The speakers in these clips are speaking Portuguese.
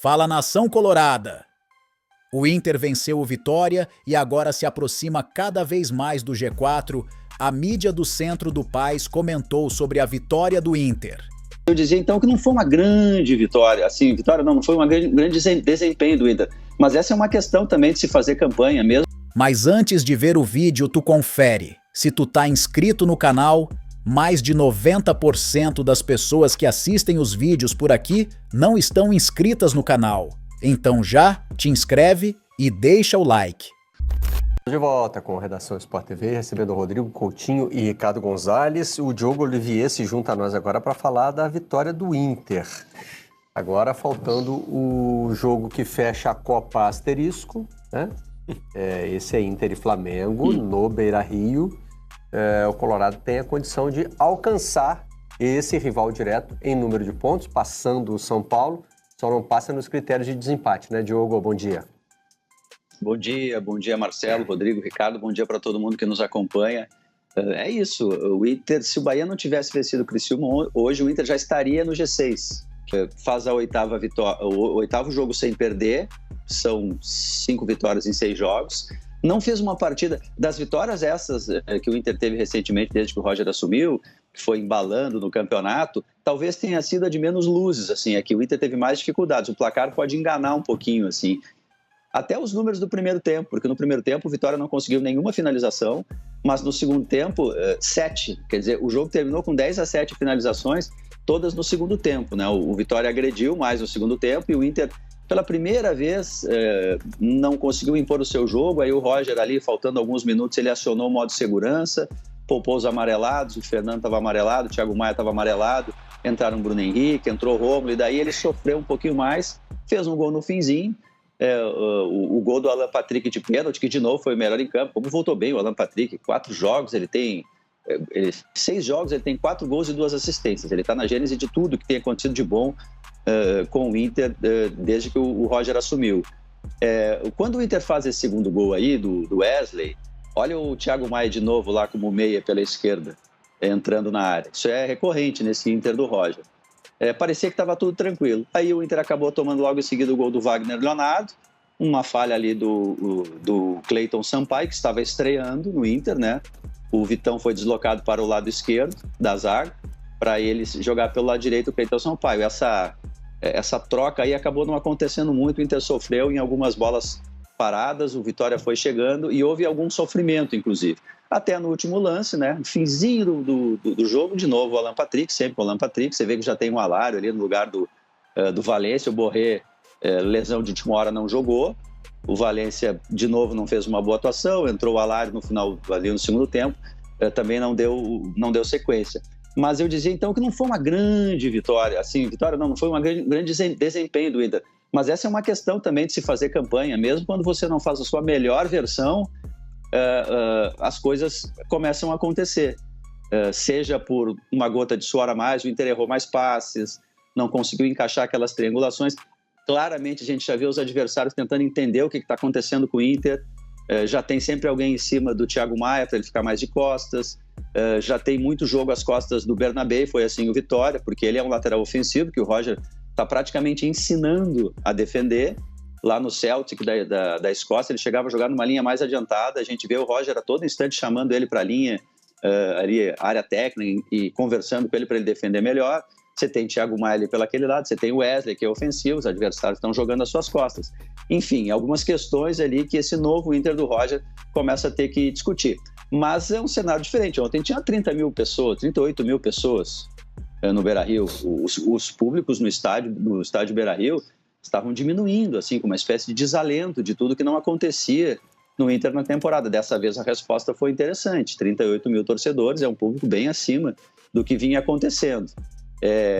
Fala, nação colorada! O Inter venceu o Vitória e agora se aproxima cada vez mais do G4. A mídia do Centro do País comentou sobre a vitória do Inter. Eu dizia então que não foi uma grande vitória, assim, vitória não foi um grande desempenho do Inter, mas essa é uma questão também de se fazer campanha mesmo. Mas antes de ver o vídeo, tu confere. Se tu tá inscrito no canal, mais de 90% das pessoas que assistem os vídeos por aqui não estão inscritas no canal. Então já te inscreve e deixa o like. De volta com a Redação Sport TV, recebendo Rodrigo Coutinho e Ricardo Gonzalez. O Diogo Olivier se junta a nós agora para falar da vitória do Inter. Agora faltando o jogo que fecha a Copa Asterisco, né? Esse é Inter e Flamengo, no Beira-Rio. O Colorado tem a condição de alcançar esse rival direto em número de pontos, passando o São Paulo, só não passa nos critérios de desempate, né, Diogo? Bom dia. Bom dia Marcelo, Rodrigo, Ricardo, bom dia para todo mundo que nos acompanha. É isso, o Inter, se o Bahia não tivesse vencido o Criciúma, hoje o Inter já estaria no G6. Faz a oitava vitória, o oitavo jogo sem perder, são 5 vitórias em 6 jogos. Não fez uma partida das vitórias essas que o Inter teve recentemente, desde que o Roger assumiu, que foi embalando no campeonato, talvez tenha sido a de menos luzes, assim, é que o Inter teve mais dificuldades. O placar pode enganar um pouquinho, assim. Até os números do primeiro tempo, porque no primeiro tempo o Vitória não conseguiu nenhuma finalização, mas no segundo tempo, 7. Quer dizer, o jogo terminou com 10-7 finalizações, todas no segundo tempo, né? O Vitória agrediu mais no segundo tempo e o Inter, pela primeira vez, não conseguiu impor o seu jogo. Aí o Roger ali, faltando alguns minutos, ele acionou o modo segurança, poupou os amarelados, o Fernando estava amarelado, o Thiago Maia estava amarelado, entraram o Bruno Henrique, entrou o Romulo, e daí ele sofreu um pouquinho mais, fez um gol no finzinho. O gol do Alan Patrick de pênalti, que de novo foi o melhor em campo. Como voltou bem o Alan Patrick, 4 jogos, 6 jogos, ele tem 4 gols e 2 assistências. Ele está na gênese de tudo que tem acontecido de bom com o Inter desde que o Roger assumiu. Quando o Inter faz esse segundo gol aí do Wesley, olha o Thiago Maia de novo lá como meia pela esquerda, entrando na área. Isso é recorrente nesse Inter do Roger. Parecia que estava tudo tranquilo. Aí o Inter acabou tomando logo em seguida o gol do Wagner Leonardo, uma falha ali do Cleiton Sampaio, que estava estreando no Inter, né? O Vitão foi deslocado para o lado esquerdo da zaga, para ele jogar pelo lado direito o Cleiton Sampaio. Essa troca aí acabou não acontecendo muito, o Inter sofreu em algumas bolas paradas, o Vitória foi chegando e houve algum sofrimento, inclusive. Até no último lance, né? No finzinho do jogo, de novo o Alan Patrick, sempre o Alan Patrick. Você vê que já tem um Alário ali no lugar do Valência. O Borré, lesão de última hora, não jogou. O Valência, de novo, não fez uma boa atuação. Entrou o Alário no final, ali no segundo tempo. Também não deu sequência. Mas eu dizia, então, que não foi uma grande vitória. Assim, vitória não foi um grande desempenho do Inter. Mas essa é uma questão também de se fazer campanha. Mesmo quando você não faz a sua melhor versão, as coisas começam a acontecer, seja por uma gota de suor a mais, o Inter errou mais passes, não conseguiu encaixar aquelas triangulações. Claramente a gente já vê os adversários tentando entender o que está acontecendo com o Inter, já tem sempre alguém em cima do Thiago Maia para ele ficar mais de costas, já tem muito jogo às costas do Bernabé, foi assim o Vitória, porque ele é um lateral ofensivo que o Roger está praticamente ensinando a defender. Lá no Celtic da Escócia, ele chegava a jogar numa linha mais adiantada, a gente vê o Roger a todo instante chamando ele para a linha, ali, área técnica, e conversando com ele para ele defender melhor. Você tem Thiago Maia ali pelaquele lado, você tem o Wesley, que é ofensivo, os adversários estão jogando às suas costas. Enfim, algumas questões ali que esse novo Inter do Roger começa a ter que discutir. Mas é um cenário diferente. Ontem tinha 30 mil pessoas, 38 mil pessoas no Beira-Rio. Os públicos no estádio Beira-Rio estavam diminuindo, assim, com uma espécie de desalento de tudo que não acontecia no Inter na temporada. Dessa vez a resposta foi interessante, 38 mil torcedores, é um público bem acima do que vinha acontecendo.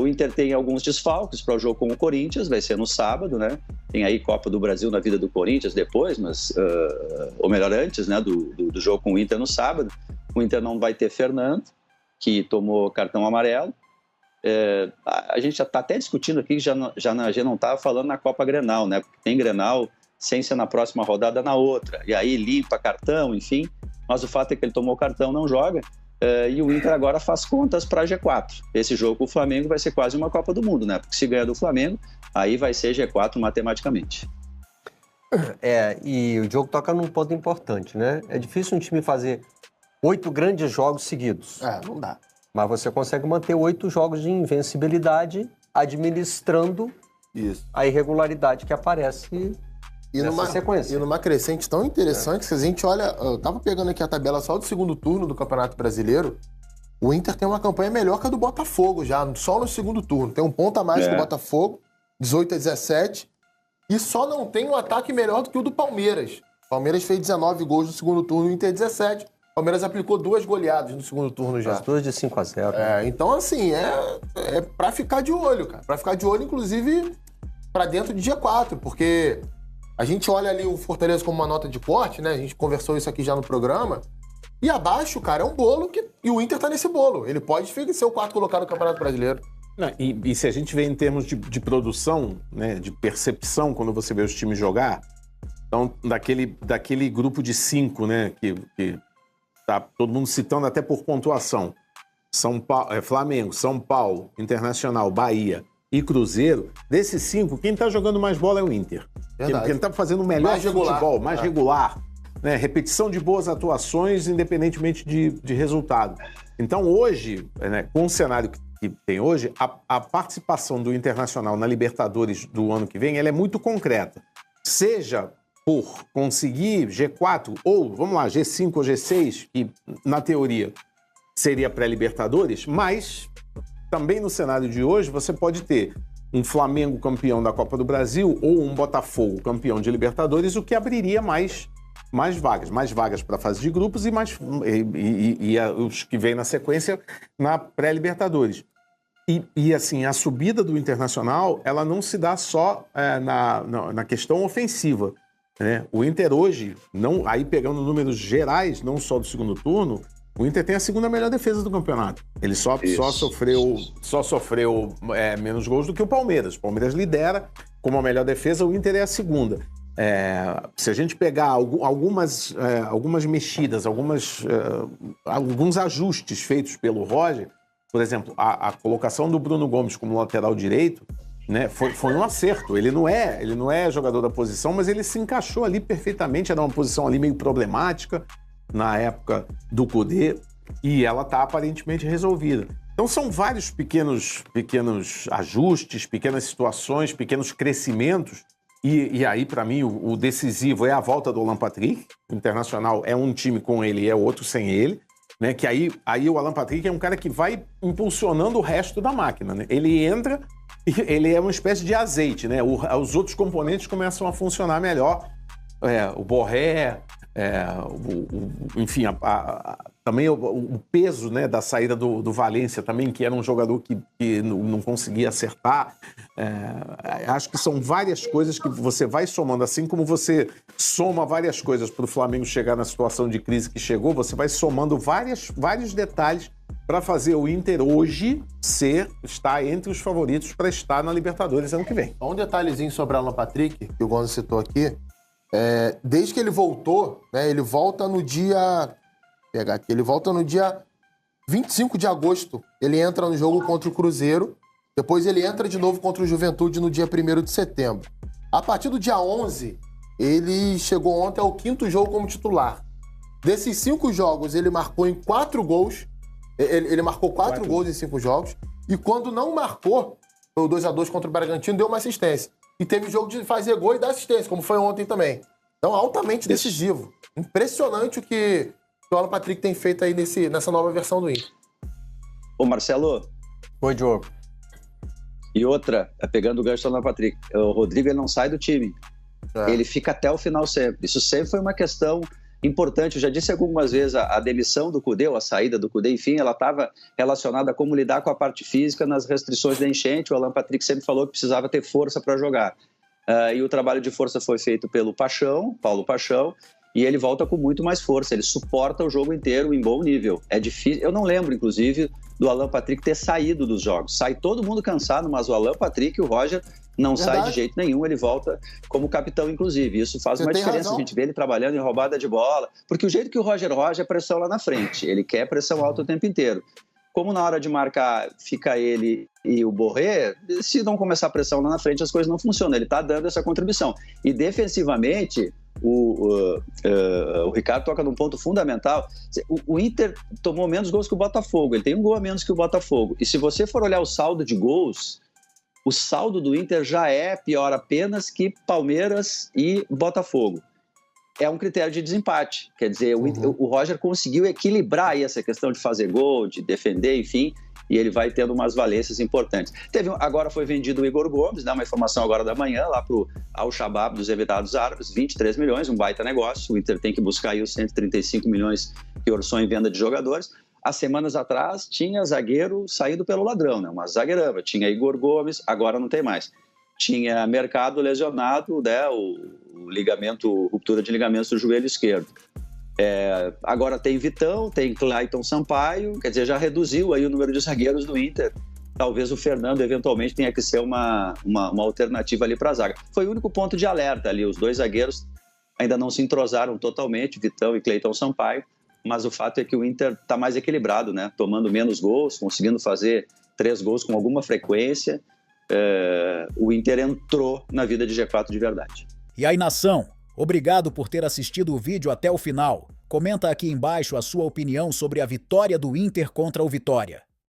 O Inter tem alguns desfalques para o jogo com o Corinthians, vai ser no sábado, né? Tem aí Copa do Brasil na vida do Corinthians depois, mas, ou melhor, antes, né, do jogo com o Inter no sábado. O Inter não vai ter Fernando, que tomou cartão amarelo. A gente já está até discutindo aqui, já não estava falando na Copa Grenal, né? Porque tem Grenal sem ser na próxima rodada, na outra. E aí limpa cartão, enfim. Mas o fato é que ele tomou cartão, não joga. e o Inter agora faz contas para G4. Esse jogo com o Flamengo vai ser quase uma Copa do Mundo, né? Porque se ganhar do Flamengo, aí vai ser G4 matematicamente. E o Diogo toca num ponto importante, né? É difícil um time fazer 8 grandes jogos seguidos. Não dá. Mas você consegue manter 8 jogos de invencibilidade administrando a irregularidade que aparece nessa sequência. E numa crescente tão interessante, que se a gente olha... Eu tava pegando aqui a tabela só do segundo turno do Campeonato Brasileiro, o Inter tem uma campanha melhor que a do Botafogo já, só no segundo turno. Tem um ponto a mais que o Botafogo, 18-17, e só não tem um ataque melhor do que o do Palmeiras. O Palmeiras fez 19 gols no segundo turno, o Inter 17. O Palmeiras aplicou 2 goleadas no segundo turno já. As 2 de 5-0. Então, assim, é pra ficar de olho, cara. Pra ficar de olho, inclusive, pra dentro de G4, porque a gente olha ali o Fortaleza como uma nota de corte, né? A gente conversou isso aqui já no programa. E abaixo, cara, é um bolo e o Inter tá nesse bolo. Ele pode ser o 4º colocado no Campeonato Brasileiro. Não, e se a gente vê em termos de produção, né, de percepção, quando você vê os times jogar, então, daquele grupo de 5, né, que tá todo mundo citando até por pontuação, Flamengo, São Paulo, Internacional, Bahia e Cruzeiro, desses 5, quem tá jogando mais bola é o Inter. Quem tá fazendo o melhor futebol, mais regular, né, repetição de boas atuações, independentemente de resultado. Então, hoje, né, com o cenário que tem hoje, a participação do Internacional na Libertadores do ano que vem, ela é muito concreta. Seja por conseguir G4 ou, vamos lá, G5 ou G6, que na teoria seria pré-Libertadores, mas também no cenário de hoje você pode ter um Flamengo campeão da Copa do Brasil ou um Botafogo campeão de Libertadores, o que abriria mais vagas para a fase de grupos e os que vêm na sequência na pré-Libertadores. E assim, a subida do Internacional, ela não se dá só na questão ofensiva, né? O Inter hoje, aí pegando números gerais, não só do segundo turno, o Inter tem a segunda melhor defesa do campeonato. Ele só sofreu menos gols do que o Palmeiras. O Palmeiras lidera como a melhor defesa, o Inter é a segunda. Se a gente pegar algumas mexidas, alguns ajustes feitos pelo Roger, por exemplo, a colocação do Bruno Gomes como lateral direito, né, foi um acerto. Ele não é jogador da posição, mas ele se encaixou ali perfeitamente. Era uma posição ali meio problemática na época do Kudê e ela está aparentemente resolvida. Então são vários pequenos ajustes, pequenas situações, pequenos crescimentos. E aí, para mim, o decisivo é a volta do Alan Patrick. O Internacional é um time com ele e é outro sem ele. Né, que aí o Alan Patrick é um cara que vai impulsionando o resto da máquina. Né? Ele entra e ele é uma espécie de azeite. Né? Os outros componentes começam a funcionar melhor. O Borré, enfim, também o peso, né, da saída do Valência também, que era um jogador que não conseguia acertar. Acho que são várias coisas que você vai somando, assim como você soma várias coisas para o Flamengo chegar na situação de crise que chegou, você vai somando vários detalhes para fazer o Inter hoje estar entre os favoritos para estar na Libertadores ano que vem. Um detalhezinho sobre o Alan Patrick, que o Gonzo citou aqui, desde que ele voltou, né, ele volta no dia... Pegar aqui. Ele volta no dia 25 de agosto. Ele entra no jogo contra o Cruzeiro. Depois ele entra de novo contra o Juventude no dia 1º de setembro. A partir do dia 11, ele chegou ontem ao 5º jogo como titular. Desses 5 jogos, ele marcou em 4 gols. Ele marcou 4 gols em 5 jogos. E quando não marcou, foi o 2-2 contra o Bragantino, deu uma assistência. E teve jogo de fazer gol e dar assistência, como foi ontem também. Então, altamente decisivo. Impressionante o que o Alan Patrick tem feito aí nessa nova versão do Inter. Ô, Marcelo. Oi, Diogo. E outra, pegando o gancho do Alan Patrick, o Rodrigo ele não sai do time. Ele fica até o final sempre. Isso sempre foi uma questão importante. Eu já disse algumas vezes, a demissão do Kudê, ou a saída do Kudê, enfim, ela estava relacionada a como lidar com a parte física nas restrições da enchente. O Alan Patrick sempre falou que precisava ter força para jogar. E o trabalho de força foi feito pelo Paulo Paixão, e ele volta com muito mais força, ele suporta o jogo inteiro em bom nível. É difícil, eu não lembro, inclusive, do Alan Patrick ter saído dos jogos. Sai todo mundo cansado, mas o Alan Patrick e o Roger não sai de jeito nenhum, ele volta como capitão, inclusive. Isso faz uma diferença, a gente vê ele trabalhando em roubada de bola, porque o jeito que o Roger é pressão lá na frente, ele quer pressão alta o tempo inteiro. Como na hora de marcar fica ele e o Borré, se não começar a pressão lá na frente, as coisas não funcionam. Ele está dando essa contribuição. E defensivamente, o Ricardo toca num ponto fundamental. O Inter tomou menos gols que o Botafogo. Ele tem um gol a menos que o Botafogo. E se você for olhar o saldo de gols, o saldo do Inter já é pior apenas que Palmeiras e Botafogo. É um critério de desempate. Quer dizer, o Roger conseguiu equilibrar aí essa questão de fazer gol, de defender, enfim, e ele vai tendo umas valências importantes. Agora foi vendido o Igor Gomes, né, uma informação agora da manhã, lá para o Al-Shabaab dos Emirados Árabes, 23 milhões, um baita negócio. O Inter tem que buscar aí os 135 milhões que orçou em venda de jogadores. Há semanas atrás tinha zagueiro saído pelo ladrão, né, uma zagueirama. Tinha Igor Gomes, agora não tem mais. Tinha Mercado lesionado, né, ruptura de ligamentos do joelho esquerdo. Agora tem Vitão, tem Clayton Sampaio, quer dizer, já reduziu aí o número de zagueiros do Inter. Talvez o Fernando eventualmente tenha que ser uma alternativa ali para a zaga. Foi o único ponto de alerta ali, os dois zagueiros ainda não se entrosaram totalmente, Vitão e Clayton Sampaio, mas o fato é que o Inter está mais equilibrado, né? Tomando menos gols, conseguindo fazer 3 gols com alguma frequência. O Inter entrou na vida de G4 de verdade. E aí, nação, obrigado por ter assistido o vídeo até o final. Comenta aqui embaixo a sua opinião sobre a vitória do Inter contra o Vitória.